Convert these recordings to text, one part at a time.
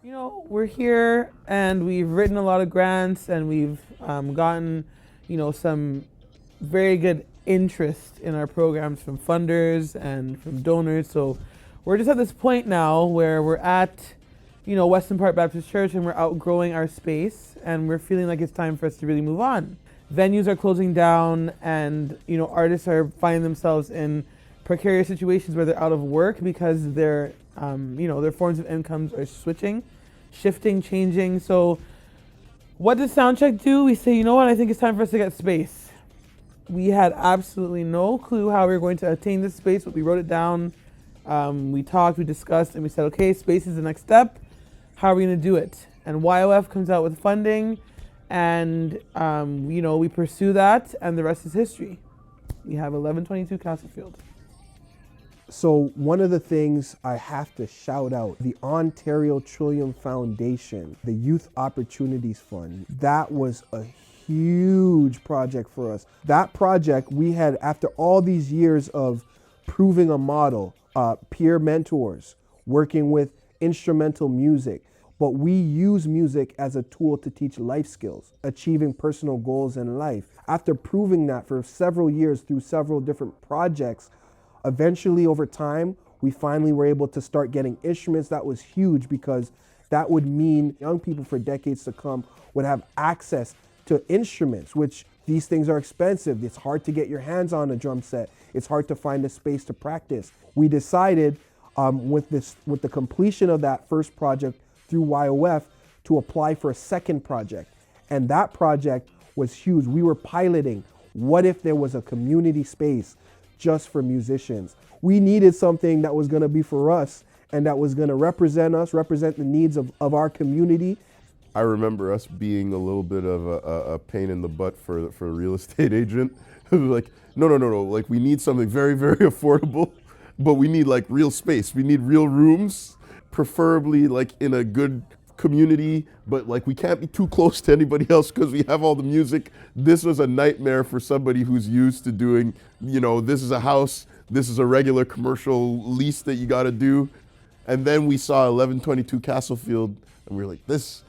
We're here and we've written a lot of grants and we've gotten, some very good interest in our programs from funders and from donors. So we're just at this point now where we're at, Western Park Baptist Church and we're outgrowing our space and we're feeling like it's time for us to really move on. Venues are closing down and, artists are finding themselves in precarious situations where they're out of work because their forms of incomes are shifting, changing. So what does Soundcheck do? We say, I think it's time for us to get space. We had absolutely no clue how we were going to attain this space, but we wrote it down. We talked, we discussed, and we said, okay, space is the next step. How are we going to do it? And YOF comes out with funding, and we pursue that, and the rest is history. We have 1122 Castlefield. So one of the things I have to shout out, the Ontario Trillium Foundation, the Youth Opportunities Fund, that was a huge project for us. That project we had, after all these years of proving a model, peer mentors, working with instrumental music, but we use music as a tool to teach life skills, achieving personal goals in life. After proving that for several years through several different projects, eventually, over time, we finally were able to start getting instruments. That was huge because that would mean young people for decades to come would have access to instruments, which these things are expensive. It's hard to get your hands on a drum set. It's hard to find a space to practice. We decided with the completion of that first project through YOF to apply for a second project. And that project was huge. We were piloting, what if there was a community space just for musicians? We needed something that was going to be for us and that was going to represent us, represent the needs of our community. I remember us being a little bit of a pain in the butt for a real estate agent. Like, no. Like, we need something very, very affordable, but we need like real space. We need real rooms, preferably like in a good community, but like we can't be too close to anybody else because we have all the music. This was a nightmare for somebody who's used to doing, this is a house, this is a regular commercial lease that you got to do. And then we saw 1122 Castlefield and we were like, this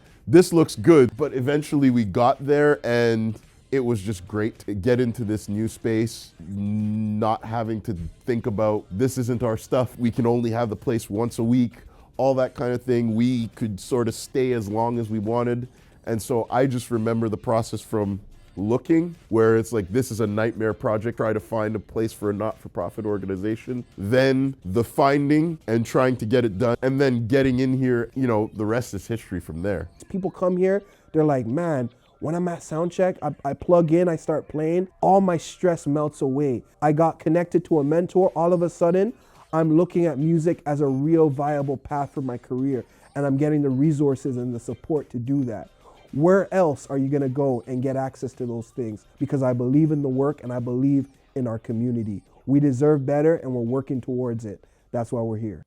looks good. But eventually we got there and it was just great to get into this new space, not having to think about this isn't our stuff. We can only have the place once a week. All that kind of thing. We could sort of stay as long as we wanted. And so I just remember the process from looking, where it's like, this is a nightmare project, try to find a place for a not-for-profit organization, then the finding and trying to get it done, and then getting in here, the rest is history from there. People come here, they're like, man, when I'm at Soundcheck, I plug in, I start playing, all my stress melts away. I got connected to a mentor. All of a sudden, I'm looking at music as a real viable path for my career, and I'm getting the resources and the support to do that. Where else are you gonna go and get access to those things? Because I believe in the work and I believe in our community. We deserve better and we're working towards it. That's why we're here.